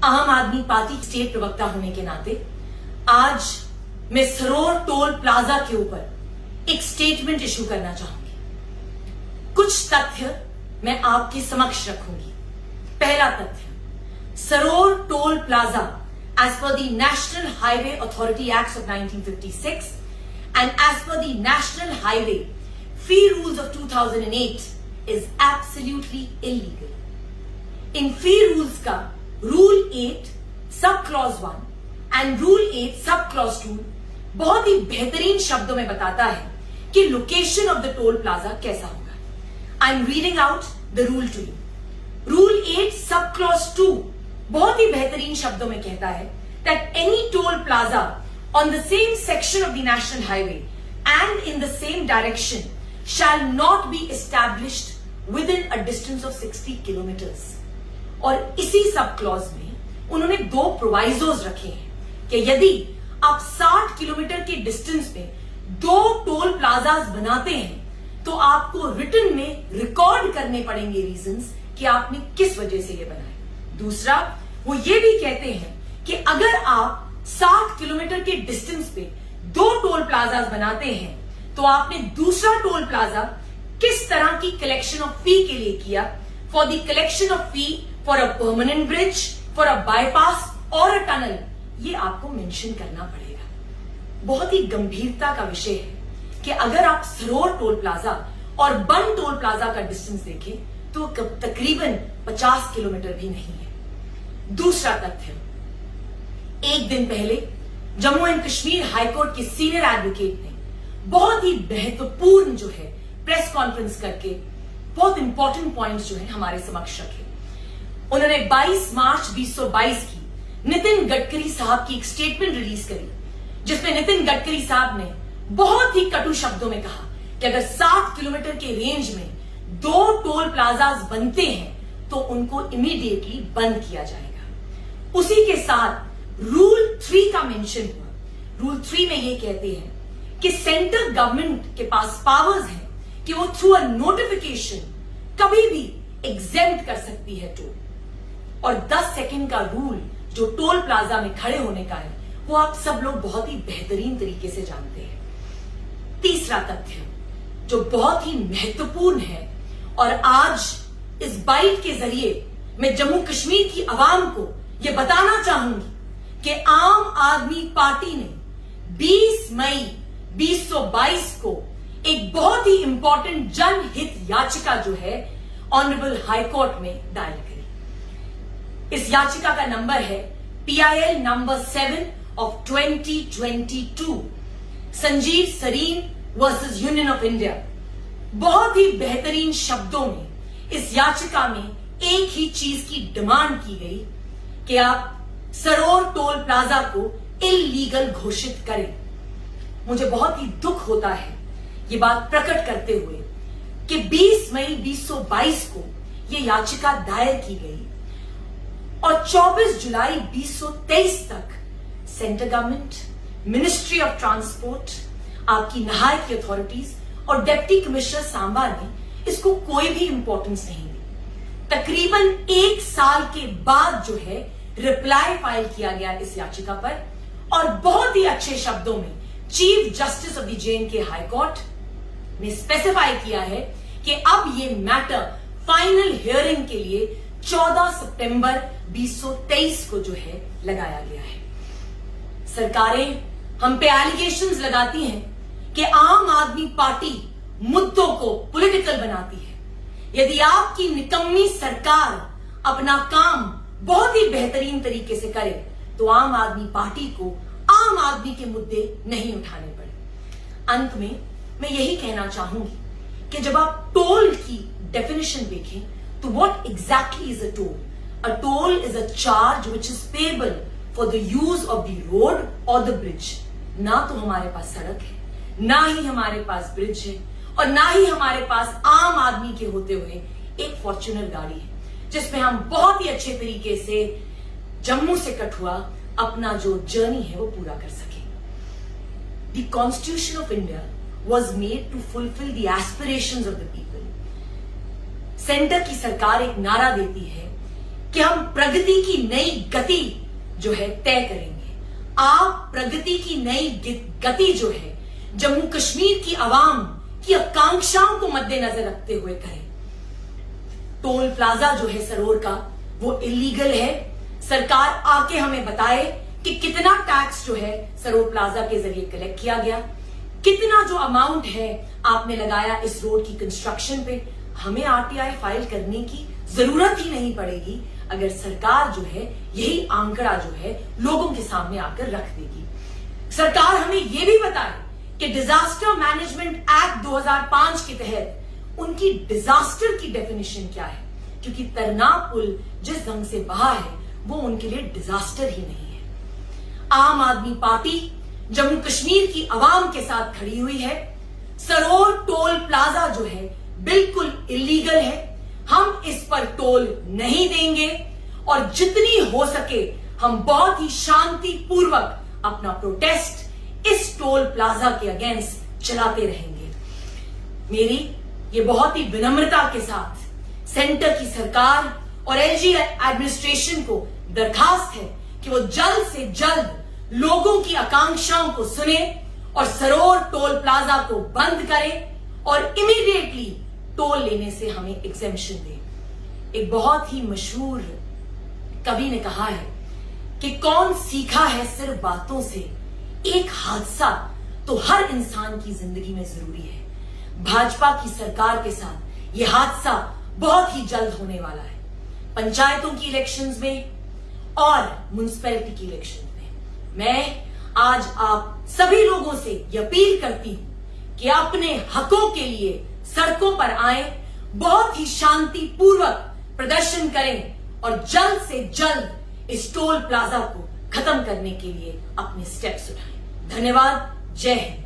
आम आदमी party state प्रवक्ता होने के नाते आज मैं सरोर टोल प्लाजा के ऊपर एक स्टेटमेंट इशू करना चाहूंगी। कुछ तथ्य मैं आपके समक्ष रखूंगी। पहला तथ्य, Saror toll plaza as per the National Highway Authority Acts of 1956 and as per the National Highway Fee Rules of 2008 is absolutely illegal. In fee rules का Rule 8 Sub Clause 1 and Rule 8 Sub Clause 2 बहुत ही बेहतरीन शब्दों में बताता है कि location of the toll plaza कैसा होगा। I am reading out the rule to you. Rule 8 Sub Clause 2 बहुत ही बेहतरीन शब्दों में कहता है that any toll plaza on the same section of the national highway and in the same direction shall not be established within a distance of 60 kilometers. और इसी sub clause में उन्होंने दो प्रोवाइजोज रखे हैं कि यदि आप 60 किलोमीटर के डिस्टेंस पे दो टोल प्लाजाज बनाते हैं तो आपको रिटन में रिकॉर्ड करने पड़ेंगे रीजंस कि आपने किस वजह से ये बनाए। दूसरा, वो ये भी कहते हैं कि अगर आप 60 किलोमीटर के डिस्टेंस पे दो टोल प्लाजाज बनाते हैं तो आपने दूसरा टोल प्लाजा किस तरह की कलेक्शन ऑफ फी के लिए किया, for the collection of fee for a permanent bridge, for a bypass और अ टनल, ये आपको मेंशन करना पड़ेगा। बहुत ही गंभीरता का विषय है कि अगर आप सरोर टोल प्लाजा और बन टोल प्लाजा का डिस्टेंस देखें तो तकरीबन 50 किलोमीटर भी नहीं है। दूसरा तथ्य, एक दिन पहले जम्मू एंड कश्मीर हाईकोर्ट के सीनियर एडवोकेट ने बहुत ही महत्वपूर्ण जो है प्रेस कॉन्फ्रेंस करके बहुत इंपॉर्टेंट पॉइंट्स जो है हमारे समक्ष रखे। उन्होंने 22 मार्च 2022 की नितिन गडकरी साहब की एक स्टेटमेंट रिलीज करी जिसमें नितिन गडकरी साहब ने बहुत ही कटु शब्दों में कहा कि अगर 60 किलोमीटर के रेंज में दो टोल प्लाजाज बनते हैं तो उनको इमीडिएटली बंद किया जाएगा। उसी के साथ रूल 3 का मेंशन हुआ। रूल 3 में ये कहते हैं कि सेंट्रल गवर्नमेंट के पास पावर्स हैं कि वो थ्रू अ नोटिफिकेशन कभी भी एग्जेम्प्ट कर सकती है टोल। और 10 सेकंड का रूल जो टोल प्लाजा में खड़े होने का है वो आप सब लोग बहुत ही बेहतरीन तरीके से जानते हैं। तीसरा तथ्य जो बहुत ही महत्वपूर्ण है और आज इस बाइट के जरिए मैं जम्मू कश्मीर की आवाम को यह बताना चाहूंगी कि आम आदमी पार्टी ने 20 मई 2022 को एक बहुत ही इंपॉर्टेंट जनहित याचिका जो है ऑनरेबल हाईकोर्ट में दायर करी। इस याचिका का नंबर है PIL number 7 of 2022, Sanjeev Sarin versus Union of India. बहुत ही बेहतरीन शब्दों में इस याचिका में एक ही चीज की डिमांड की गई कि आप सरोर टोल प्लाजा को इल्लीगल घोषित करें। मुझे बहुत ही दुख होता है ये बात प्रकट करते हुए कि 20 मई 2022 को ये याचिका दायर की गई और 24 जुलाई 2023 तक central government, ministry of transport, आपकी नहायक की अथॉरिटीज और डिप्टी कमिश्नर सांबा ने इसको कोई भी इंपॉर्टेंस नहीं दी। तकरीबन 1 साल के बाद जो है रिप्लाई फाइल किया गया इस याचिका पर और बहुत ही अच्छे शब्दों में chief justice of the J&K high court ने स्पेसिफाई किया है कि अब ये मैटर फाइनल हियरिंग के लिए 14 सितंबर 2023 को जो है लगाया गया है। सरकारें हम पे एलिगेशंस लगाती हैं कि आम आदमी पार्टी मुद्दों को पॉलिटिकल बनाती है। यदि आपकी निकम्मी सरकार अपना काम बहुत ही बेहतरीन तरीके से करे तो आम आदमी पार्टी को आम आदमी के मुद्दे नहीं उठाने पड़े। अंत में मैं यही कहना चाहूंगी कि जब आप टोल की डेफिनेशन देखें तो what exactly is a toll? A toll is a charge which is payable for the use of the road और द ब्रिज। ना तो हमारे पास सड़क है, ना ही हमारे पास ब्रिज है और ना ही हमारे पास आम आदमी के होते हुए एक फॉर्च्यूनर गाड़ी है जिसमें हम बहुत ही अच्छे तरीके से जम्मू से कठुआ अपना जो जर्नी है वो पूरा कर सके। The Constitution of India was made to fulfil the aspirations of the people. Centre की सरकार एक नारा देती है कि हम प्रगति की नई गति जो है तय करेंगे। आप प्रगति की नई गति जो है जम्मू कश्मीर की आवाम की आकांक्षाओं को मद्देनजर रखते हुए करें। टोल प्लाजा जो है सरोर का वो इलीगल है। सरकार आके हमें बताए कि कितना टैक्स जो है सरोर प्लाजा के जरिए कलेक्ट किया गया, कितना जो अमाउंट है आपने लगाया इस रोड की कंस्ट्रक्शन पे। हमें आरटीआई फाइल करने की जरूरत ही नहीं पड़ेगी अगर सरकार जो है यही आंकड़ा जो है लोगों के सामने आकर रख देगी। सरकार हमें यह भी बताए कि डिजास्टर मैनेजमेंट एक्ट 2005 के तहत उनकी डिजास्टर की डेफिनेशन क्या है, क्योंकि तरना पुल जिस ढंग से बहा है वो उनके लिए डिजास्टर ही नहीं है। आम आदमी पार्टी जम्मू कश्मीर की आवाम के साथ खड़ी हुई है। सरोर टोल प्लाजा जो है बिल्कुल इलीगल है। हम इस पर टोल नहीं देंगे और जितनी हो सके हम बहुत ही शांति पूर्वक अपना प्रोटेस्ट इस टोल प्लाजा के अगेंस्ट चलाते रहेंगे। मेरी ये बहुत ही विनम्रता के साथ सेंटर की सरकार और एलजी एडमिनिस्ट्रेशन को दरखास्त है कि वो जल्द से जल्द लोगों की आकांक्षाओं को सुने और सरोर टोल प्लाजा को बंद करे और इमीडिएटली टोल लेने से हमें एग्जेम्पशन दे। एक बहुत ही मशहूर कवि ने कहा है कि कौन सीखा है सिर्फ बातों से, एक हादसा तो हर इंसान की जिंदगी में जरूरी है। भाजपा की सरकार के साथ यह हादसा बहुत ही जल्द होने वाला है। पंचायतों की इलेक्शंस में और म्युनिसिपैलिटी की इलेक्शन में मैं आज आप सभी लोगों से यह अपील करती हूं कि अपने हकों के लिए सड़कों पर आए, बहुत ही शांति पूर्वक प्रदर्शन करें और जल्द से जल्द इस टोल प्लाजा को खत्म करने के लिए अपने स्टेप्स उठाएं। धन्यवाद। जय हिंद।